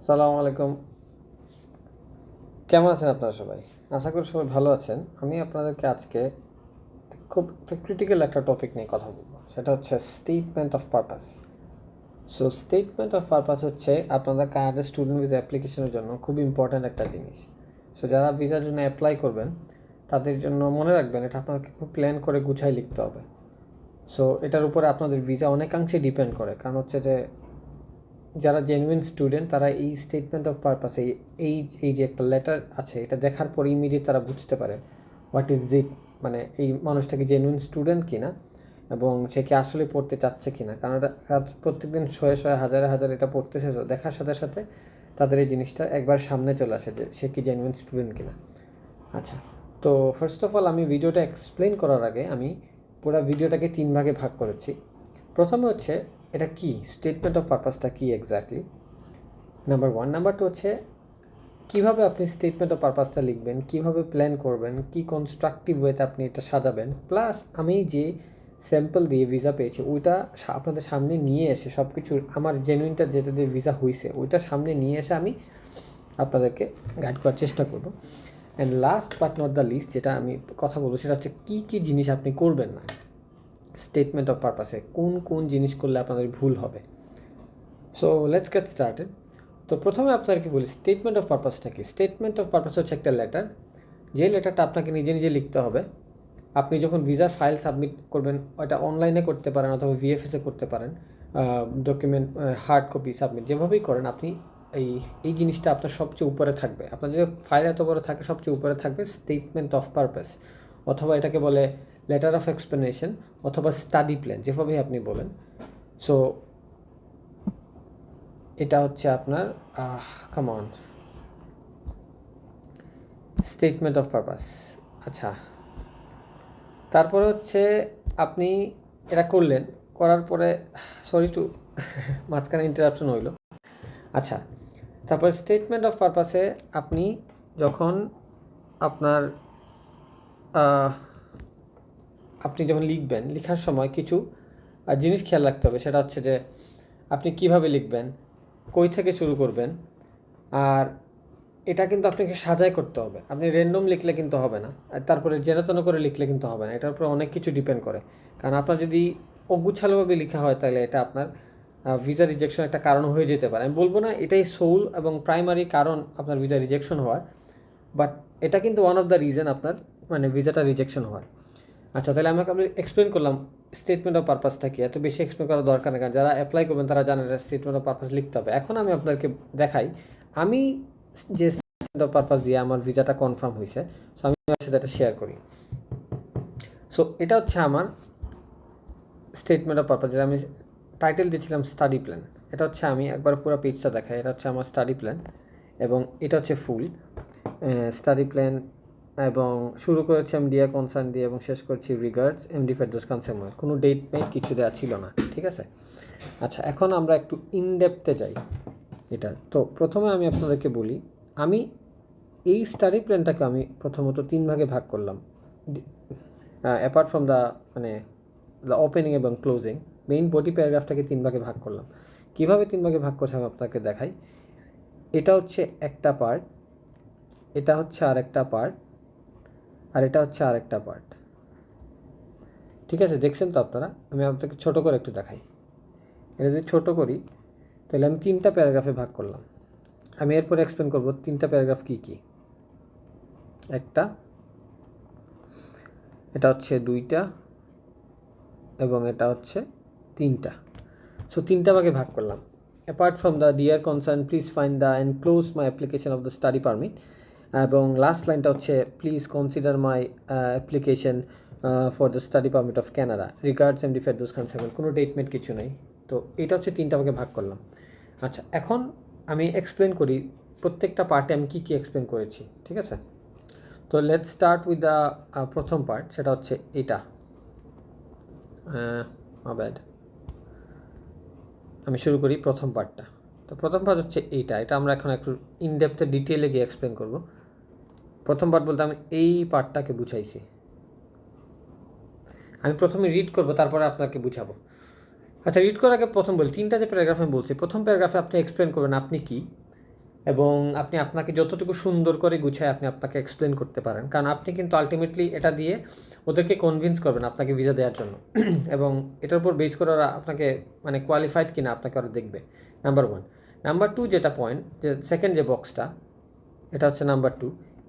সালামু আলাইকুম। কেমন আছেন আপনারা সবাই? আশা করি সবাই ভালো আছেন। আমি আপনাদেরকে আজকে খুব ক্রিটিক্যাল একটা টপিক নিয়ে কথা বলবো। সেটা হচ্ছে statement of purpose. So statement of purpose হচ্ছে আপনাদের কানাডা স্টুডেন্ট ভিসা অ্যাপ্লিকেশনের জন্য খুব ইম্পর্ট্যান্ট একটা জিনিস। সো যারা ভিসার জন্য অ্যাপ্লাই করবেন তাদের জন্য মনে রাখবেন এটা আপনাকে খুব প্ল্যান করে গুছাই লিখতে হবে। সো এটার উপরে আপনাদের ভিসা অনেকাংশে ডিপেন্ড করে, কারণ হচ্ছে যে যারা জেনুইন স্টুডেন্ট তারা এই স্টেটমেন্ট অফ পারপাসে এই এই যে একটা লেটার আছে এটা দেখার পর ইমিডিয়েট তারা বুঝতে পারে হোয়াট ইজ ইট, মানে এই মানুষটা কি জেনুইন স্টুডেন্ট কিনা এবং সে কি আসলে পড়তে চাচ্ছে কিনা। কারণ এটা প্রত্যেকদিন শয়ে শয়ে হাজারে হাজারে এটা পড়তেছে, তো দেখার সাথে সাথে তাদের এই জিনিসটা একবার সামনে চলে আসে যে সে কি জেনুইন স্টুডেন্ট কিনা। আচ্ছা, তো ফার্স্ট অফ অল আমি ভিডিওটা এক্সপ্লেন করার আগে আমি পুরো ভিডিওটাকে 3 ভাগে ভাগ করেছি। প্রথমে হচ্ছে এটা কি, স্টেটমেন্ট অফ পারপাসটা কি এক্স্যাক্টলি, নাম্বার 1। নাম্বার 2 হচ্ছে কীভাবে আপনি স্টেটমেন্ট অফ পারপাসটা লিখবেন, কীভাবে প্ল্যান করবেন, কী কনস্ট্রাকটিভ ওয়েতে আপনি এটা সাজাবেন, প্লাস আমি যে স্যাম্পল দিয়ে ভিসা পেয়েছি ওইটা আপনাদের সামনে নিয়ে এসে সব কিছু আমার জেনুইনটা যেটা দিয়ে ভিসা হয়েছে ওইটা সামনে নিয়ে এসে আমি আপনাদেরকে গাইড করার চেষ্টা করব। And last but not the least যেটা আমি কথা বলবো সেটা হচ্ছে কী কী জিনিস আপনি করবেন না স্টেটমেন্ট অফ পারপাসে, কোন কোন জিনিস করলে আপনাদের ভুল হবে। So let's get started. তো প্রথমে আপনাদেরকে বলি স্টেটমেন্ট অফ পারপাসটা কি। স্টেটমেন্ট অফ পারপাস হচ্ছে একটা লেটার, যে লেটারটা আপনাকে নিজে নিজে লিখতে হবে। আপনি যখন ভিসার ফাইল সাবমিট করবেন ওটা অনলাইনে করতে পারেন অথবা ভিএফএসে করতে পারেন, ডকুমেন্ট হার্ড কপি সাবমিট যেভাবেই করেন আপনি এই এই জিনিসটা আপনার সবচেয়ে উপরে থাকবে। আপনার যদি ফাইল এত বড় থাকে সবচেয়ে উপরে থাকবে স্টেটমেন্ট অফ পারপাস, অথবা এটাকে বলে লেটার অফ এক্সপ্লেনেশন অথবা স্টাডি প্ল্যান, যেভাবেই আপনি বলেন। সো এটা হচ্ছে আপনার কামন স্টেটমেন্ট অফ পারপাস। আচ্ছা, তারপরে হচ্ছে আপনি এটা করলেন, করার পরে সরি টু মাঝখানে ইন্টারাপশন হইল। আচ্ছা, তারপরে স্টেটমেন্ট অফ পারপাসে আপনি যখন আপনার আপনি যখন লিখবেন, লেখার সময় কিছু জিনিস খেয়াল রাখতে হবে। সেটা হচ্ছে যে আপনি কিভাবে লিখবেন, কই থেকে শুরু করবেন, আর এটা কিন্তু আপনাকে সাজাই করতে হবে। আপনি র্যান্ডম লিখলে কিন্তু হবে না, আর তারপরে জেনাতন করে লিখলে কিন্তু হবে না। এটার উপরে অনেক কিছু ডিপেন্ড করে। কারণ আপনার যদি অগুছালোভাবে লেখা হয় তাহলে এটা আপনার ভিসা রিজেকশন একটা কারণ হয়ে যেতে পারে। আমি বলবো না এটাই সোল এবং প্রাইমারি কারণ আপনার ভিসা রিজেকশন হওয়ার, বাট এটা কিন্তু ওয়ান অফ দ্য রিজন আপনার মানে ভিসাটা রিজেকশন হওয়ার। আচ্ছা, তাহলে আমি এক্সপ্লেন করলাম স্টেটমেন্ট অফ পারপাসটা কি। এত বেশি এক্সপ্লেন করার দরকার নেই, কারণ যারা অ্যাপ্লাই করবেন তারা জানেন স্টেটমেন্ট অফ পারপাস লিখতে হবে। এখন আমি আপনাদেরকে দেখাই আমি যে স্টেটমেন্ট অফ পারপাস দিয়ে আমার ভিসাটা কনফার্ম হয়েছে, সো আমি আপনার সাথে এটা শেয়ার করি। সো এটা হচ্ছে আমার স্টেটমেন্ট অফ পারপাস, যেটা আমি টাইটেল দিয়েছিলাম স্টাডি প্ল্যান। এটা হচ্ছে আমি একবার পুরো পেজটা দেখাই। এটা হচ্ছে আমার স্টাডি প্ল্যান এবং এটা হচ্ছে ফুল স্টাডি প্ল্যান, এবং শুরু করেছি আমি ডিয়ার কনসার্ন দিয়ে এবং শেষ করছি regards MD Ferdous Khan Samuel. কোনো ডেট নেই, কিছু দেওয়া ছিল না, ঠিক আছে। আচ্ছা, এখন আমরা একটু ইনডেপথে যাই এটা। তো প্রথমে আমি আপনাদেরকে বলি আমি এই স্টাডি প্ল্যানটাকে আমি প্রথমত 3 ভাগে ভাগ করলাম। অ্যাপার্ট ফ্রম দ্য মানে দ্য ওপেনিং এবং ক্লোজিং, মেইন বডি প্যারাগ্রাফটাকে 3 ভাগে ভাগ করলাম। কীভাবে 3 ভাগে ভাগ করছি আমি আপনাকে দেখাই। এটা হচ্ছে একটা পার্ট, এটা হচ্ছে আরেকটা পার্ট, আর এটা হচ্ছে আরেকটা পার্ট, ঠিক আছে। দেখছেন তো আপনারা? আমি আপনাকে ছোটো করে একটু দেখাই। এটা যদি ছোটো করি তাহলে আমি 3টা প্যারাগ্রাফে ভাগ করলাম। আমি এরপরে এক্সপ্লেন করবো 3টা প্যারাগ্রাফ কী কী। একটা, এটা হচ্ছে 2টা, এবং এটা হচ্ছে 3টা। সো 3টা ভাগে ভাগ করলাম। Apart from the dear concern please find the enclosed my application of the study permit, এবং লাস্ট লাইনটা হচ্ছে please consider my application for the study permit of Canada, regards MD Ferdous Khan Samuel. কোনো ডেটমেন্ট কিছু নেই। তো এটা হচ্ছে 3টা ভাগে ভাগ করলাম। আচ্ছা, এখন আমি এক্সপ্লেন করি প্রত্যেকটা পার্টে আমি কী কী এক্সপ্লেন করেছি, ঠিক আছে। তো লেটস স্টার্ট উইথ দ্য প্রথম পার্ট, সেটা হচ্ছে এটা। ব্যাড, আমি শুরু করি প্রথম পার্টটা। তো প্রথম পার্ট হচ্ছে এইটা। এটা আমরা এখন একটু ইনডেপথে ডিটেলে গিয়ে এক্সপ্লেন করব। প্রথম পার্ট বলতে আমি এই পার্টটাকে বুঝাইছি। আমি প্রথমে রিড করব, তারপরে আপনাকে বুঝাবো। আচ্ছা, রিড করার আগে প্রথম বলি 3টা যে প্যারাগ্রাফ আমি বলছি, প্রথম প্যারাগ্রাফে আপনি এক্সপ্লেন করবেন আপনি কি, এবং আপনি আপনাকে যতটুকু সুন্দর করে গুছায় আপনি আপনাকে এক্সপ্লেন করতে পারেন, কারণ আপনি কিন্তু আলটিমেটলি এটা দিয়ে ওদেরকে কনভিন্স করবেন আপনাকে ভিসা দেওয়ার জন্য এবং এটার উপর বেস করে ওরা আপনাকে মানে কোয়ালিফাইড কিনা আপনাকে ওরা দেখবে, নাম্বার 1। নাম্বার 2 যেটা পয়েন্ট, যে সেকেন্ড যে বক্সটা, এটা হচ্ছে নাম্বার 2।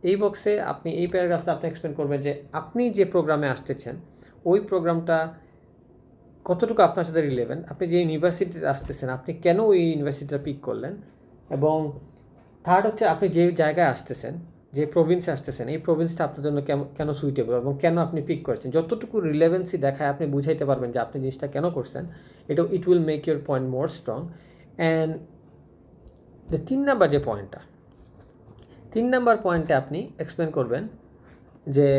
এই বক্সে আপনি এই প্যারাগ্রাফটা আপনি এক্সপ্লেন করবেন যে আপনি যে প্রোগ্রামে আসতেছেন ওই প্রোগ্রামটা কতটুকু আপনার সাথে রিলেভেন্ট, আপনি যে ইউনিভার্সিটিতে আসতেছেন আপনি কেন ওই ইউনিভার্সিটিটা পিক করলেন, এবং থার্ড হচ্ছে আপনি যে জায়গায় আসতেছেন, যে প্রভিন্সে আসতেছেন, এই প্রভিন্সটা আপনার জন্য কেন সুইটেবল এবং কেন আপনি পিক করেছেন। যতটুকু রিলেভেন্সি দেখায় আপনি বুঝাইতে পারবেন যে আপনি জিনিসটা কেন করছেন, it will make your point more strong. And যে 3 নাম্বার যে পয়েন্টটা, 3 নাম্বার পয়েন্টে আপনি এক্সপ্লেন করবেন যে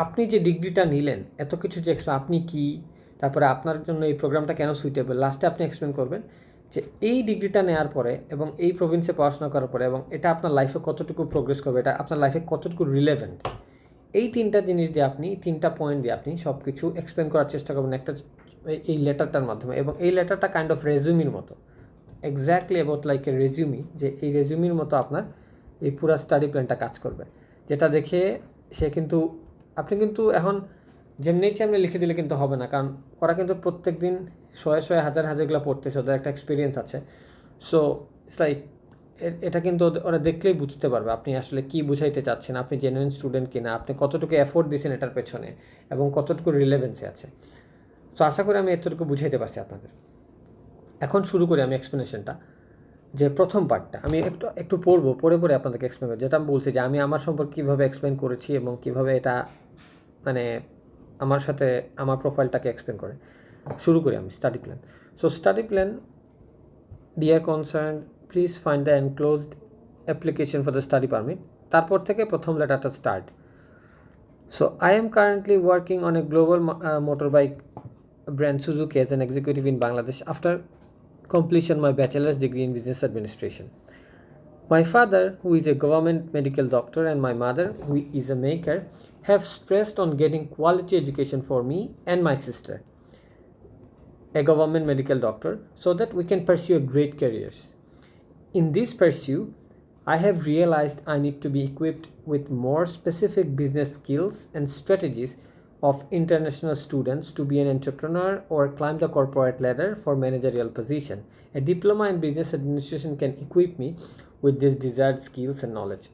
আপনি যে ডিগ্রিটা নিলেন, এত কিছু যে আপনি কি, তারপরে আপনার জন্য এই প্রোগ্রামটা কেন সুইটেবল, লাস্টে আপনি এক্সপ্লেন করবেন যে এই ডিগ্রিটা নেওয়ার পরে এবং এই প্রভিন্সে পড়াশোনা করার পরে এবং এটা আপনার লাইফে কতটুকু প্রোগ্রেস করবে, এটা আপনার লাইফে কতটুকু রিলেভেন্ট, এই 3টা জিনিস দিয়ে আপনি 3টা পয়েন্ট দিয়ে আপনি সব কিছু এক্সপ্লেন করার চেষ্টা করবেন একটা এই লেটারটার মাধ্যমে। এবং এই লেটারটা কাইন্ড অফ রেজিউমির মতো, exactly about like a resume, যে এই রেজিউমির মতো আপনার এই পুরো স্টাডি প্ল্যানটা কাজ করবে, যেটা দেখে সে কিন্তু আপনি কিন্তু এখন যেমনি চেমনি লিখে দিলে কিন্তু হবে না, কারণ ওরা কিন্তু প্রত্যেক দিন শয়ে হাজারগুলো পড়তেছে, ওদের একটা এক্সপিরিয়েন্স আছে। সো ইটস লাইক এটা কিন্তু ওরা দেখলেই বুঝতে পারবে আপনি আসলে কি বুঝাইতে চাচ্ছেন, আপনি জেনুইন স্টুডেন্ট কিনা, আপনি কতটুকু এফোর্ট দিয়েছেন এটার পেছনে এবং কতটুকু রিলেভেন্সি আছে। সো আশা করি আমি এতটুকু বুঝাইতে পারছি আপনাদের। এখন শুরু করি আমি এক্সপ্লেনেশনটা। যে প্রথম পার্টটা আমি একটু পড়ে আপনাদেরকে এক্সপ্লেন করি, যেটা আমি বলছি যে আমি আমার সম্পর্কে কীভাবে এক্সপ্লেন করেছি এবং কীভাবে এটা মানে আমার সাথে আমার প্রোফাইলটাকে এক্সপ্লেন করে। শুরু করি আমি study plan. So study plan, dear concern please find the enclosed application for the study permit. তারপর থেকে প্রথম লেটারটা start. So I am currently working on a global motor bike brand Suzuki as an executive in Bangladesh after completion my bachelor's degree in business administration. My father, who is a government medical doctor, and my mother, who is a maker, have stressed on getting quality education for me and my sister, a government medical doctor, so that we can pursue great careers. In this pursuit, I have realized I need to be equipped with more specific business skills and strategies of international students to be an entrepreneur or climb the corporate ladder for managerial position. A diploma in business administration can equip me with these desired skills and knowledge.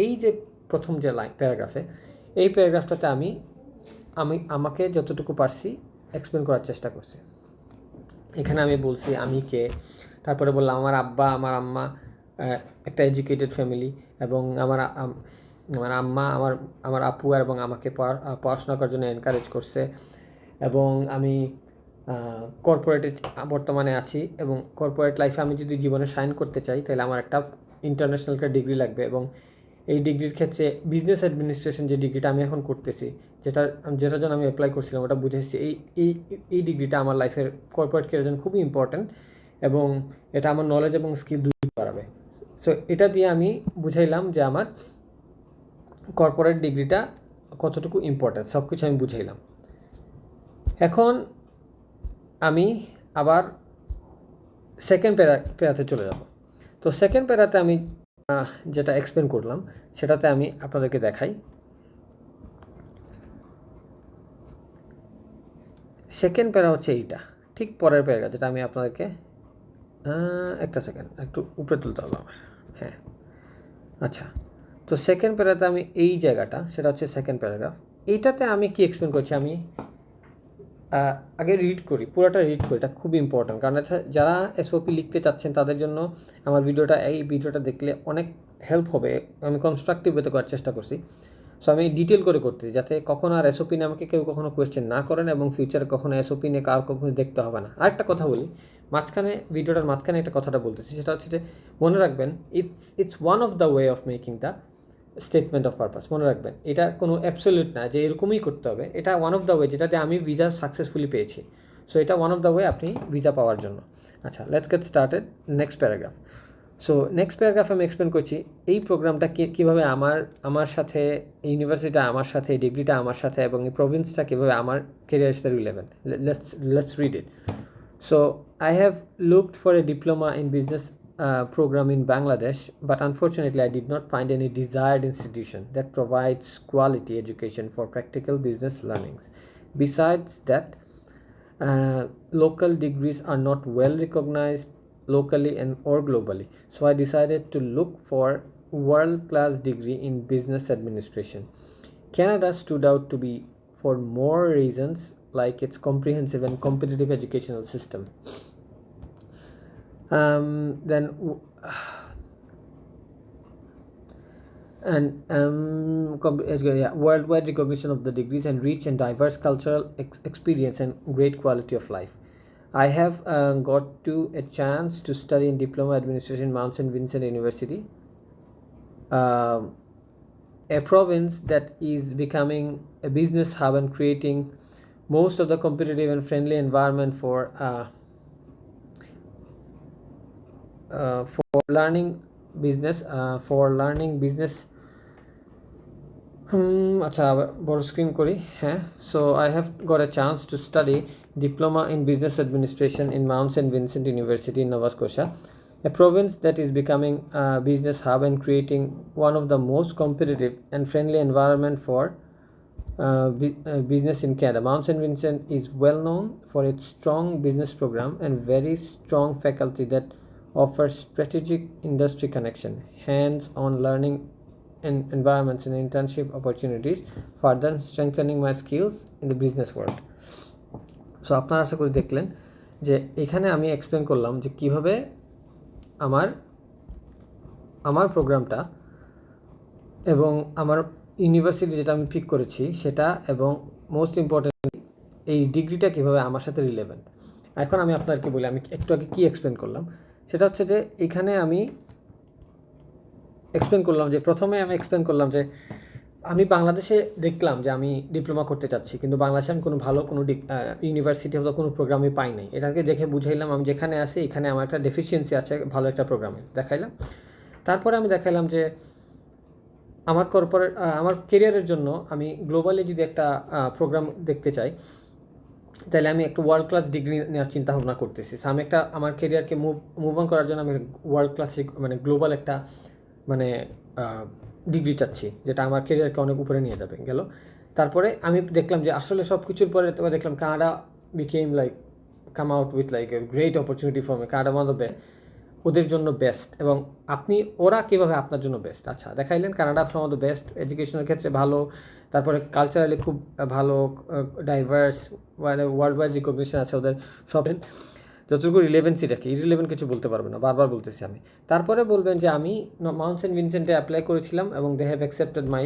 এই যে প্রথম যে প্যারাগ্রাফে, এই প্যারাগ্রাফটাতে আমি আমাকে যতটুকু পারছি explain করার চেষ্টা করছি। এখানে আমি বলছি আমি কে, তারপরে বললাম আমার আব্বা আমার আম্মা একটা এডুকেটেড ফ্যামিলি, এবং আমার আম্মা আমার আপু এবং আমাকে পড়াশোনা করার জন্য এনকারেজ করছে, এবং আমি কর্পোরেটে বর্তমানে আছি, এবং কর্পোরেট লাইফে আমি যদি জীবনে শাইন করতে চাই তাহলে আমার একটা ইন্টারন্যাশনাল একটা ডিগ্রি লাগবে, এবং এই ডিগ্রির ক্ষেত্রে বিজনেস অ্যাডমিনিস্ট্রেশন যে ডিগ্রিটা আমি এখন করতেছি, যেটার জন্য আমি অ্যাপ্লাই করছিলাম ওটা বুঝেছি এই ডিগ্রিটা আমার লাইফের কর্পোরেট কেরিয়ারের জন্য খুবই ইম্পর্ট্যান্ট, এবং এটা আমার নলেজ এবং স্কিল দুই বাড়াবে। সো এটা দিয়ে আমি বুঝাইলাম যে আমার কর্পোরেট ডিগ্রিটা কতটুকু ইম্পর্ট্যান্ট, সব কিছু আমি বুঝাইলাম। এখন আমি আবার সেকেন্ড প্যারাতে চলে যাব। তো সেকেন্ড প্যারাতে আমি যেটা এক্সপ্লেন করলাম সেটাতে আমি আপনাদেরকে দেখাই। সেকেন্ড প্যারা হচ্ছে এইটা, ঠিক পরের প্যারা, যেটা আমি আপনাদেরকে একটা সেকেন্ড একটু উপরে তুলতে হবে আমার। হ্যাঁ, আচ্ছা। তো সেকেন্ড প্যারাতে আমি এই জায়গাটা, সেটা হচ্ছে সেকেন্ড প্যারাগ্রাফ। এইটাতে আমি কি এক্সপ্লেন করছি, আমি আগে রিড করি, পুরোটা রিড করি, এটা খুব ইম্পর্ট্যান্ট, কারণ যারা এসওপি লিখতে চাচ্ছেন তাদের জন্য আমার এই ভিডিওটা দেখলে অনেক হেল্প হবে। আমি কনস্ট্রাকটিভ হতে করার চেষ্টা করছি। সো আমি ডিটেল করে করতেছি যাতে কখনো আর এসওপি নিয়ে আমাকে কেউ কখনো কোয়েশ্চেন না করেন, এবং ফিউচারে কখনো এসওপি নিয়ে কার কখনো দেখতে হবে না। আরেকটা কথা বলি, ভিডিওটার মাঝখানে একটা কথাটা বলতেছি, সেটা হচ্ছে যে মনে রাখবেন it's one of the way of making the statement of purpose. মনে রাখবেন এটা কোনো অ্যাবসলিউট না যে এরকমই করতে হবে, এটা ওয়ান অফ দ্য ওয়ে যেটাতে আমি ভিসা সাকসেসফুলি পেয়েছি। সো এটা ওয়ান অফ দ্য ওয়ে আপনি ভিসা পাওয়ার জন্য। আচ্ছা, let's get started. Next paragraph. So next paragraph আমি এক্সপ্লেন করছি এই প্রোগ্রামটা কীভাবে আমার সাথে, ইউনিভার্সিটিটা আমার সাথে, ডিগ্রিটা আমার সাথে, এবং এই প্রভিন্সটা কীভাবে আমার কেরিয়ারের সাথে relevant. Let's read it. So I have looked for a diploma in business program in Bangladesh, but unfortunately I did not find any desired institution that provides quality education for practical business learnings. Besides that, local degrees are not well recognized locally and or globally, so I decided to look for world-class degree in business administration. Canada stood out to be for more reasons, like its comprehensive and competitive educational system. Then worldwide recognition of the degrees and rich and diverse cultural experience and great quality of life. I have got to a chance to study in diploma administration in Mount St. Vincent University, a province that is becoming a business hub and creating most of the competitive and friendly environment for learning business আচ্ছা বড় screen করি হ্যাঁ so I have got a chance to study diploma in business administration in Mount St. Vincent University in Nova Scotia, a province that is becoming a business hub and creating one of the most competitive and friendly environment for business in Canada. Mount St. Vincent is well known for its strong business program and very strong faculty that offers strategic industry connection, hands-on learning and environments and internship opportunities, further strengthening my skills in the business world. So আপনারা আশা করি দেখলেন যে এখানে আমি explain করলাম যে কীভাবে আমার প্রোগ্রামটা এবং আমার ইউনিভার্সিটি যেটা আমি পিক করেছি সেটা এবং মোস্ট ইম্পর্টেন্টলি এই ডিগ্রিটা কীভাবে আমার সাথে রিলেভেন্ট। এখন আমি আপনাদেরকে বলি আমি একটু আগে কী এক্সপ্লেন করলাম, সেটা হচ্ছে যে এখানে আমি এক্সপ্লেন করলাম যে প্রথমে আমি এক্সপ্লেন করলাম যে আমি বাংলাদেশে দেখলাম যে আমি ডিপ্লোমা করতে চাচ্ছি, কিন্তু বাংলাদেশে আমি কোনো ভালো কোনো ইউনিভার্সিটি অথবা কোনো প্রোগ্রামে পাই নাই। এটাকে দেখে বুঝাইলাম আমি যেখানে আছি এখানে আমার একটা ডেফিসিয়েন্সি আছে ভালো একটা প্রোগ্রামে দেখাইলাম। তারপরে আমি দেখাইলাম যে আমার আমার কেরিয়ারের জন্য আমি গ্লোবালি যদি একটা প্রোগ্রাম দেখতে চাই তাহলে আমি একটা ওয়ার্ল্ড ক্লাস ডিগ্রি নেওয়ার চিন্তা ভাবনা করতেছি। আমি একটা আমার কেরিয়ারকে মুভ অন করার জন্য আমি ওয়ার্ল্ড ক্লাস মানে গ্লোবাল একটা মানে ডিগ্রি চাচ্ছি যেটা আমার কেরিয়ারকে অনেক উপরে নিয়ে যাবে গেল। তারপরে আমি দেখলাম যে আসলে সব কিছুর পরে দেখলাম Canada became like come out with like a great opportunity for me. Canada one of the ওদের জন্য বেস্ট, এবং ওরা কীভাবে আপনার জন্য বেস্ট। আচ্ছা দেখাইলেন কানাডা ফ্রম দ্য বেস্ট, এডুকেশনের ক্ষেত্রে ভালো, তারপরে কালচারালি খুব ভালো, ডাইভার্স, মানে ওয়ার্ল্ড ওয়াইড রিকগনিশন আছে ওদের সব। যতটুকু রিলেভেন্সি রাখে, ইরিলেভেন্ট কিছু বলতে পারবে না, বারবার বলতেছি আমি। তারপরে বলবেন যে আমি মাউন্ট সেন্ট ভিনসেন্টে অ্যাপ্লাই করেছিলাম এবং they have accepted my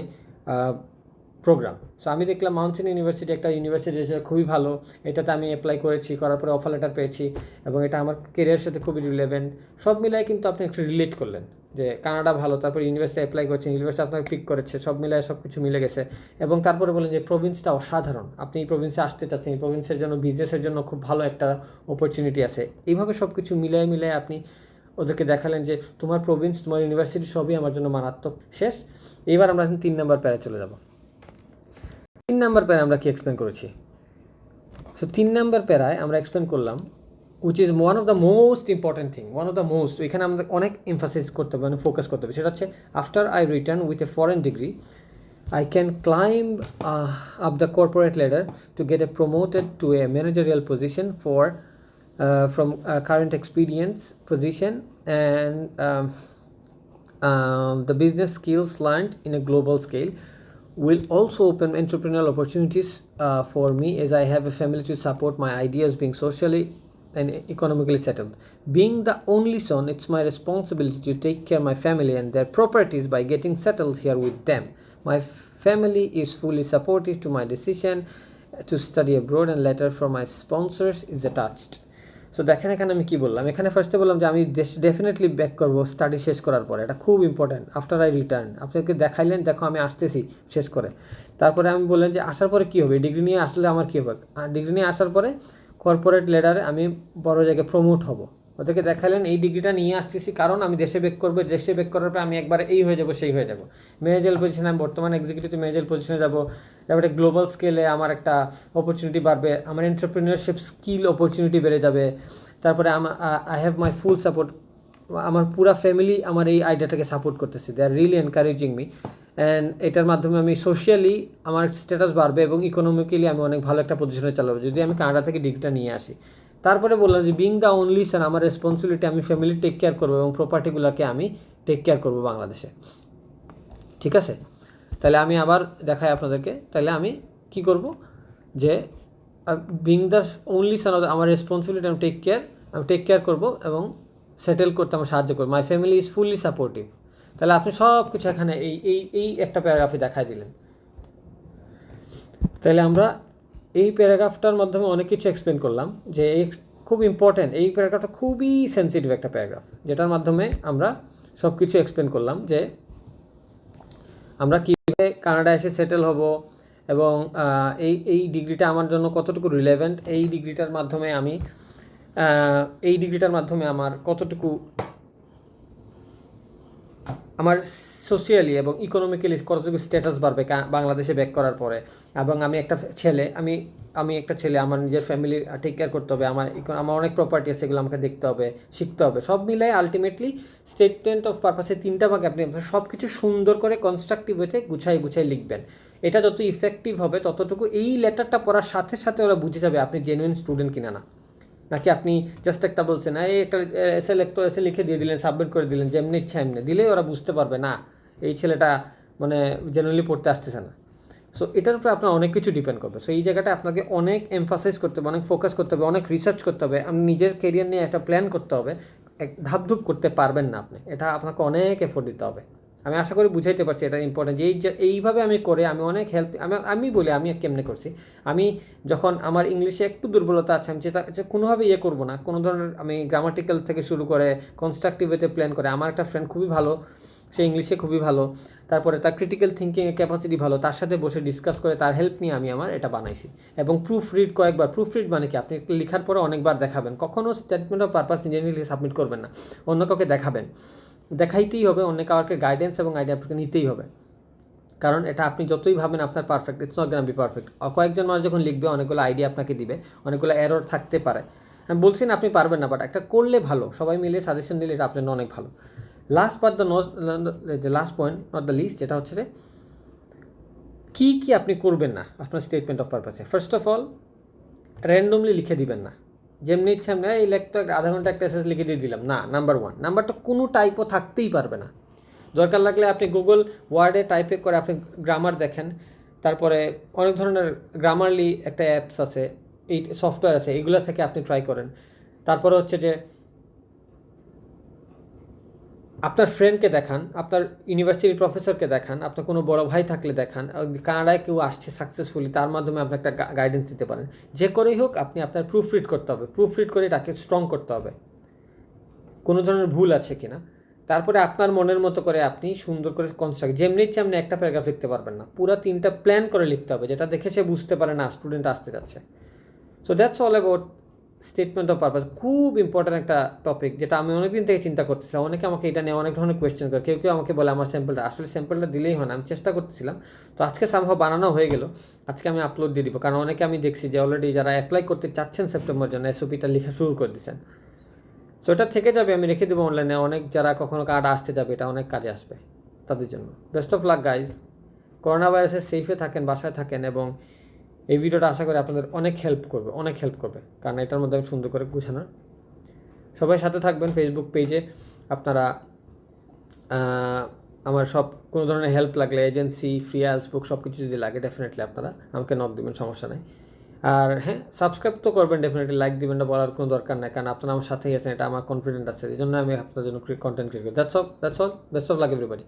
program. So আমি দেখলাম মাউন্ট সেন্ট ইউনিভার্সিটি একটা ইউনিভার্সিটি যেটা খুবই ভালো, এটাতে আমি অ্যাপ্লাই করেছি, করার পরে অফার লেটার পেয়েছি এবং এটা আমার কেরিয়ারের সাথে খুবই রিলেভেন্ট। সব মিলাই কিন্তু আপনি একটু রিলেট করলেন যে কানাডা ভালো, তারপর ইউনিভার্সিটি অ্যাপ্লাই করছেন, ইউনিভার্সিটি আপনাকে পিক করেছে, সব মিলায় সব কিছু মিলে গেছে। এবং তারপরে বলেন যে প্রভিন্সটা অসাধারণ, আপনি এই প্রভিন্সে আসতে চাচ্ছেন, এই প্রভিন্সের জন্য বিজনেসের জন্য খুব ভালো একটা অপরচুনিটি আছে। এইভাবে সব কিছু মিলিয়ে আপনি ওদেরকে দেখালেন যে তোমার প্রভিন্স, তোমার ইউনিভার্সিটি সবই আমার জন্য মারাত্মক। শেষ। এবার আমরা 3 নম্বর প্যারায় চলে যাব। 3 নম্বর প্যারা আমরা কি এক্সপ্লেন করেছি? সো 3 নম্বর প্যারায় আমরা এক্সপ্লেন করলাম which is one of the most important thing, one of the most, এখানে আমাদের অনেক এমফাসিস করতে হবে, মানে ফোকাস করতে হবে। সেটা হচ্ছে after I return with a foreign degree I can climb up the corporate ladder to get promoted to a managerial position from current experience position, and the business skills learned in a global scale will also open entrepreneurial opportunities for me, as I have a family to support my ideas, being socially and economically settled. Being the only son, it's my responsibility to take care of my family and their properties by getting settled here with them. My family is fully supportive to my decision to study abroad, and letter from my sponsors is attached. So দেখেন এখানে আমি কী বললাম, এখানে ফার্স্টে বললাম যে আমি definitely back করবো স্টাডি শেষ করার পরে, এটা খুব ইম্পর্ট্যান্ট। আফটার আই রিটার্ন আপনাকে দেখাইলেন, দেখো আমি আসতেছি শেষ করে। তারপরে আমি বললেন যে আসার পরে কী হবে, ডিগ্রি নিয়ে আসলে আমার কী হবে, ডিগ্রি নিয়ে আসার পরে কর্পোরেট লেডারে আমি বড় জায়গায় প্রমোট হব। ওদেরকে দেখালেন এই ডিগ্রিটা নিয়ে আসতেছি কারণ আমি দেশে ব্যাক করবো, দেশে ব্যাক করার পরে আমি একবার এই হয়ে যাব সেই হয়ে যাব, ম্যানেজারিয়াল পজিশনে, আমি বর্তমানে এক্সিকিউটিভ ম্যানেজারিয়াল পজিশনে যাব। তারপরে গ্লোবাল স্কেলে আমার একটা অপরচুনিটি বাড়বে, আমার এন্টারপ্রেনিয়রশিপ স্কিল অপরচুনিটি বেড়ে যাবে। তারপরে I have my full support আমার পুরা ফ্যামিলি আমার এই আইডিয়াটাকে সাপোর্ট করতেছে, they are really encouraging me. And এটার মাধ্যমে আমি সোশ্যালি আমার স্ট্যাটাস বাড়বে এবং ইকোনমিক্যালি আমি অনেক ভালো একটা পজিশনে চালাবো যদি আমি কানাডা থেকে ডিগ্রিটা নিয়ে আসি। তারপরে বললাম যে বিং দ্য অনলি সান, আমার রেসপন্সিবিলিটি, আমি ফ্যামিলি টেক কেয়ার করবো এবং প্রপার্টিগুলোকে আমি টেক কেয়ার করবো বাংলাদেশে। ঠিক আছে, তাহলে আমি আবার দেখাই আপনাদেরকে। তাহলে আমি কি করব, যে বিং দ্য অনলি সান, আমার রেসপন্সিবিলিটি, আমি টেক কেয়ার করবো এবং সেটেল করতে আমার সাহায্য করবো। My family is fully supportive. তাহলে আপনি সব কিছু এখানে এই এই এই একটা প্যারাগ্রাফে দেখাই দিলেন। তাহলে আমরা এই প্যারাগ্রাফটার মাধ্যমে অনেক কিছু এক্সপ্লেন করলাম, যে এই খুব ইম্পর্ট্যান্ট, এই প্যারাগ্রাফটা খুবই সেন্সিটিভ একটা প্যারাগ্রাফ, যেটার মাধ্যমে আমরা সব কিছু এক্সপ্লেন করলাম যে আমরা কীভাবে কানাডায় এসে সেটেল হব এবং এই ডিগ্রিটা আমার জন্য কতটুকু রিলেভেন্ট, এই ডিগ্রিটার মাধ্যমে আমার কতটুকু আমার সোশিয়ালি এবং ইকোনমিক্যালি কতটুকু স্ট্যাটাস বাড়বে বাংলাদেশে ব্যাক করার পরে। এবং আমি একটা ছেলে, আমার নিজের ফ্যামিলি টেক কেয়ার করতে হবে, আমার অনেক প্রপার্টি আছে, সেগুলো আমাকে দেখতে হবে, শিখতে হবে। সব মিলাই আলটিমেটলি স্টেটমেন্ট অফ পারপাসে 3টা ভাগে আপনি সব কিছু সুন্দর করে কনস্ট্রাকটিভ ওয়েতে গুছাই লিখবেন। এটা যত ইফেক্টিভ হবে ততটুকু এই লেটারটা পড়ার সাথে সাথে ওরা বুঝে যাবে আপনি জেনুইন স্টুডেন্ট কিনা না, নাকি আপনি জাস্ট একটা বলছেন এই একটা এসে লিখে দিয়ে দিলেন, সাবমিট করে দিলেন, যেমনি ইচ্ছা এমনি দিলেই ওরা বুঝতে পারবে না এই ছেলেটা মানে জেনুইনলি পড়তে আসতেছে না। সো এটার উপরে আপনার অনেক কিছু ডিপেন্ড করবে। সো এই জায়গাটা আপনাকে অনেক এমফাসাইজ করতে হবে, অনেক ফোকাস করতে হবে, অনেক রিসার্চ করতে হবে, আপনি নিজের কেরিয়ার নিয়ে একটা প্ল্যান করতে হবে। ধাপধুপ করতে পারবেন না আপনি, এটা আপনাকে অনেক এফোর্ট দিতে হবে। আমি আশা করি বুঝাইতে পারছি এটা ইম্পর্টেন্ট, যে এইভাবে আমি করে আমি অনেক হেল্প, আমি বলি আমি কেমনে করছি। আমি যখন আমার ইংলিশে একটু দুর্বলতা আছে, আমি কোনোভাবে করবো না, কোনো ধরনের আমি গ্রামাটিক্যাল থেকে শুরু করে কনস্ট্রাকটিভ ওয়েতে প্ল্যান করে। আমার একটা ফ্রেন্ড খুবই ভালো, সে ইংলিশে খুবই ভালো, তারপরে তার ক্রিটিক্যাল থিঙ্কিংয়ের ক্যাপাসিটি ভালো, তার সাথে বসে ডিসকাস করে তার হেল্প নিয়ে আমি আমার এটা বানাইছি। এবং প্রুফ রিড কয়েকবার, প্রুফ রিড মানে কি, আপনি লেখার পরে অনেকবার দেখাবেন, কখনও statement of purpose engineering submit করবেন না, অন্য কাউকে দেখাইতেই হবে, অন্য কাউকে গাইডেন্স এবং আইডিয়া আপনাকে নিতেই হবে। কারণ এটা আপনি যতই ভাবেন আপনার perfect, it's not gonna be perfect. কয়েকজন মানুষ যখন লিখবে অনেকগুলো আইডিয়া আপনাকে দিবে, অনেকগুলো এরর থাকতে পারে। আমি বলছি না আপনি পারবেন না, বাট একটা করলে ভালো, সবাই মিলে সাজেশন দিলে এটা আপনার জন্য অনেক ভালো। Last point not the least, যেটা হচ্ছে যে কী আপনি করবেন না আপনার স্টেটমেন্ট অফ পারপাসে। ফার্স্ট অফ অল, র্যান্ডমলি লিখে দিবেন না, যেমনি ইচ্ছা এমনি এই লেখটা আধা ঘন্টা একটা এসএস লিখে দিয়ে দিলাম না। নাম্বার 1, নাম্বারটা কোনো টাইপও থাকতেই পারবে না। দরকার লাগলে আপনি গুগল ওয়ার্ডে টাইপে করে আপনি গ্রামার দেখেন, তারপরে অনেক ধরনের গ্রামারলি একটা অ্যাপস আছে, এই সফটওয়্যার আছে, এগুলো থেকে আপনি ট্রাই করেন। তারপরে হচ্ছে যে আপনার ফ্রেন্ডকে দেখান, আপনার ইউনিভার্সিটির প্রফেসরকে দেখান, আপনার কোনো বড় ভাই থাকলে দেখান, কানাডায় কেউ আসছে সাকসেসফুলি, তার মাধ্যমে আপনি একটা গাইডেন্স দিতে পারেন। যে করেই হোক আপনি আপনার প্রুফ রিড করতে হবে, প্রুফ রিড করে তাকে স্ট্রং করতে হবে কোনো ধরনের ভুল আছে কিনা। তারপরে আপনার মনের মতো করে আপনি সুন্দর করে কনস্ট্রাক্ট, যেমনি ইচ্ছে আপনি একটা প্যারাগ্রাফ লিখতে পারবেন না, পুরো 3টা প্ল্যান করে লিখতে হবে, যেটা দেখে সে বুঝতে পারে না স্টুডেন্ট আসতে যাচ্ছে। So that's all about statement of purpose. খুব ইম্পর্ট্যান্ট একটা টপিক, যেটা আমি অনেকদিন থেকে চিন্তা করতেছিলাম। অনেকে আমাকে এটা নিয়ে অনেক ধরনের কোয়েশ্চেন করে, কেউ আমাকে বলে আমার স্যাম্পলটা, আসলে স্যাম্পলটা দিলেই হয় না, আমি চেষ্টা করতেছিলাম। তো আজকে সামহাও বানানো হয়ে গেল, আজকে আমি আপলোড দিয়ে দিব। কারণ অনেকে আমি দেখছি যে অলরেডি যারা অ্যাপ্লাই করতে চাচ্ছেন সেপ্টেম্বর জন্য, এসওপিটা লেখা শুরু করে দিচ্ছেন। সো এটা থেকে যাবে, আমি রেখে দেবো অনলাইনে, অনেক যারা কখনো কার্ড আসতে যাবে এটা অনেক কাজে আসবে তাদের জন্য। Best of luck guys, corona ভাইরাসে সেফে থাকেন, বাসায় থাকেন, এবং এই ভিডিওটা আশা করি আপনাদের অনেক হেল্প করবে, কারণ এটার মধ্যে আমি সুন্দর করে গুছানো। সবাই সাথে থাকবেন ফেসবুক পেজে। আপনারা আমার সব কোনো ধরনের হেল্প লাগলে, এজেন্সি, ফ্রি বুক সব কিছু যদি লাগে ডেফিনেটলি আপনারা আমাকে নক দেবেন, সমস্যা নেই। আর হ্যাঁ, সাবস্ক্রাইব তো করবেন ডেফিনেটলি, লাইক দিবেন না বলার কোনো দরকার নেই, কারণ আপনারা আমার সাথেই আছেন, এটা আমার কনফিডেন্ট আছে, এই জন্য আমি আপনাদের জন্য কন্টেন্ট ক্রিয়েট করি। That's all, best of luck everybody.